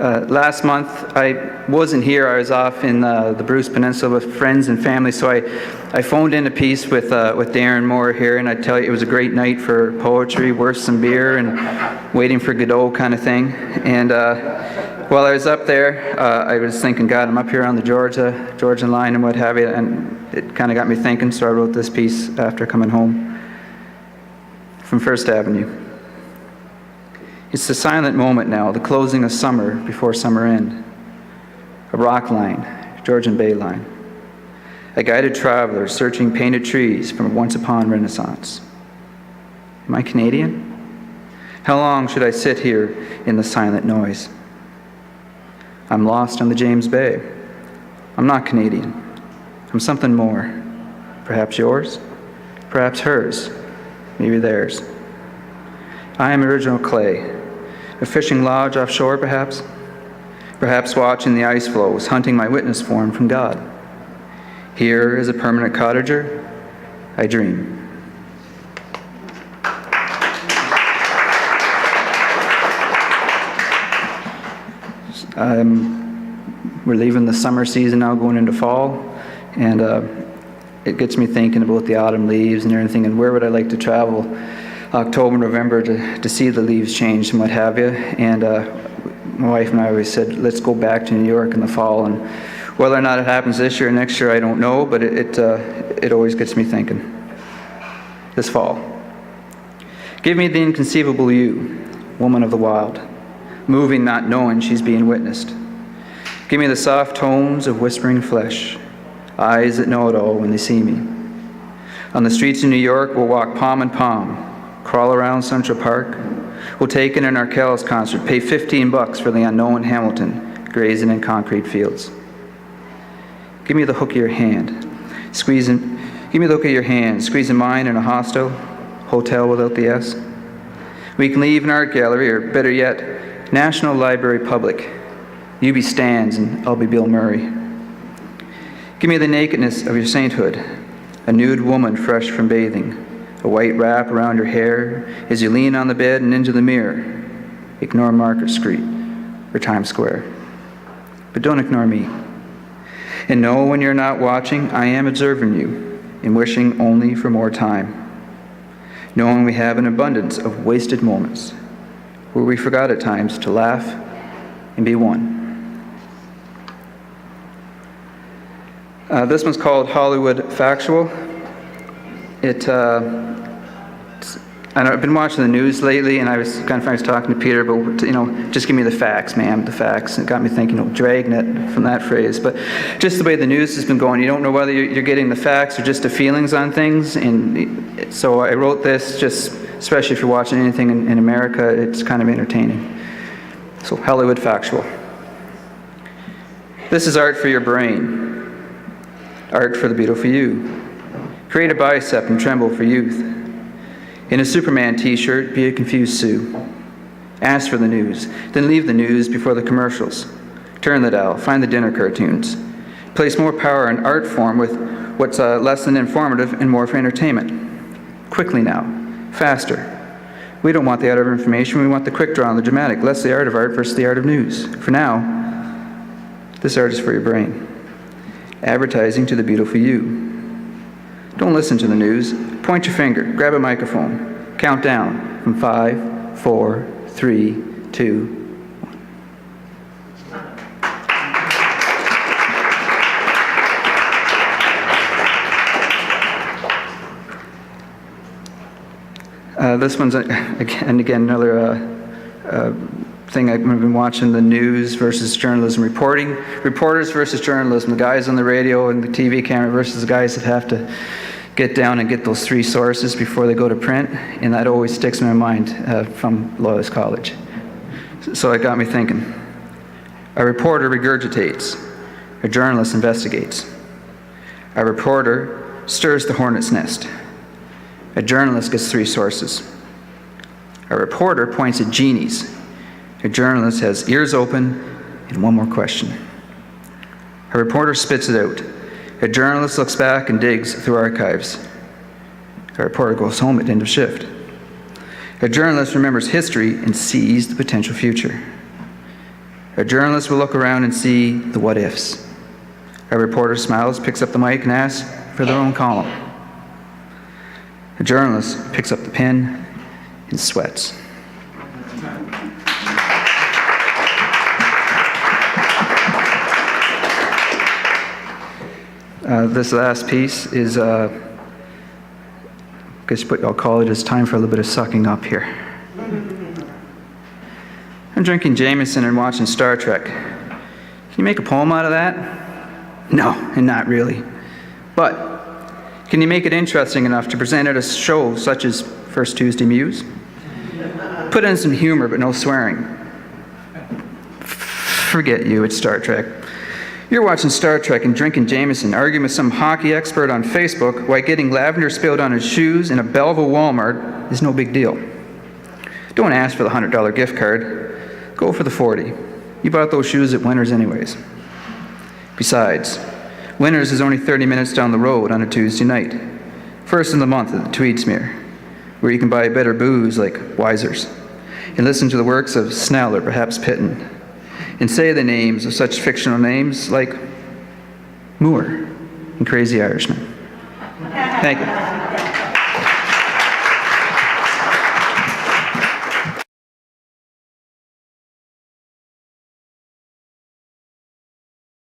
Last month, I wasn't here. I was off in the Bruce Peninsula with friends and family, so I phoned in a piece with Darren Moore here, and I tell you, it was a great night for poetry, worth some beer, and waiting for Godot kind of thing. And while I was up there, I was thinking, God, I'm up here on the Georgian line and what have you, and it kind of got me thinking, so I wrote this piece after coming home from First Avenue. It's the silent moment now, the closing of summer before summer end. A rock line, Georgian Bay line. A guided traveler searching painted trees from a once-upon Renaissance. Am I Canadian? How long should I sit here in the silent noise? I'm lost on the James Bay. I'm not Canadian. I'm something more. Perhaps yours, perhaps hers, maybe theirs. I am original clay. A fishing lodge offshore, perhaps? Perhaps watching the ice flows, hunting my witness form from God. Here, as a permanent cottager, I dream. We're leaving the summer season now, going into fall, and it gets me thinking about the autumn leaves and everything, and where would I like to travel October, November to see the leaves change and what have you. And my wife and I always said, let's go back to New York in the fall. And whether or not it happens this year or next year, I don't know, but it always gets me thinking. This fall. Give me the inconceivable you, woman of the wild, moving not knowing she's being witnessed. Give me the soft tones of whispering flesh, eyes that know it all when they see me. On the streets of New York, we'll walk palm in palm, crawl around Central Park. We'll take in an Arkells concert, pay $15 for the unknown Hamilton, grazing in concrete fields. Give me the hook of your hand, give me the hook of your hand, squeezing mine in a hostel, hotel without the S. We can leave an art gallery, or better yet, National Library Public. You be Stans and I'll be Bill Murray. Give me the nakedness of your sainthood, a nude woman fresh from bathing, a white wrap around your hair as you lean on the bed and into the mirror. Ignore Market Street or Times Square. But don't ignore me. And know when you're not watching, I am observing you and wishing only for more time. Knowing we have an abundance of wasted moments where we forgot at times to laugh and be one. This one's called Hollywood Factual. I've been watching the news lately, and I was talking to Peter, but just give me the facts, ma'am, the facts. It got me thinking, dragnet from that phrase. But just the way the news has been going, you don't know whether you're getting the facts or just the feelings on things. And so I wrote this, just especially if you're watching anything in America, it's kind of entertaining. So Hollywood Factual. This is art for your brain. Art for the beautiful you. Create a bicep and tremble for youth. In a Superman t-shirt, be a confused Sue. Ask for the news, then leave the news before the commercials. Turn the dial, find the dinner cartoons. Place more power in art form with what's less than informative and more for entertainment. Quickly now, faster. We don't want the art of information, we want the quick draw and the dramatic, less the art of art versus the art of news. For now, this art is for your brain. Advertising to the beautiful you. Don't listen to the news. Point your finger, grab a microphone, count down from 5, 4, 3, 2, 1. This one's again another thing. I've been watching the news versus journalism reporting, reporters versus journalism, the guys on the radio and the TV camera versus the guys that have to get down and get those 3 sources before they go to print, and that always sticks in my mind from Loyalist College. So it got me thinking. A reporter regurgitates, a journalist investigates. A reporter stirs the hornet's nest. A journalist gets 3 sources. A reporter points at genies. A journalist has ears open and one more question. A reporter spits it out. A journalist looks back and digs through archives. A reporter goes home at the end of shift. A journalist remembers history and sees the potential future. A journalist will look around and see the what-ifs. A reporter smiles, picks up the mic, and asks for their own column. A journalist picks up the pen and sweats. This last piece is, I guess what I'll call it, is time for a little bit of sucking up here. I'm drinking Jameson and watching Star Trek. Can you make a poem out of that? No, and not really. But can you make it interesting enough to present at a show such as First Tuesday Muse? Put in some humor, but no swearing. Forget you, it's Star Trek. You're watching Star Trek and drinking Jameson, arguing with some hockey expert on Facebook why getting lavender spilled on his shoes in a Belleville Walmart is no big deal. Don't ask for the $100 gift card. Go for the $40. You bought those shoes at Winners anyways. Besides, Winners is only 30 minutes down the road on a Tuesday night, first in the month at the Tweedsmuir, where you can buy better booze like Weiser's and listen to the works of Snell or perhaps Pitton, and say the names of such fictional names like Moore and Crazy Irishman. Thank you.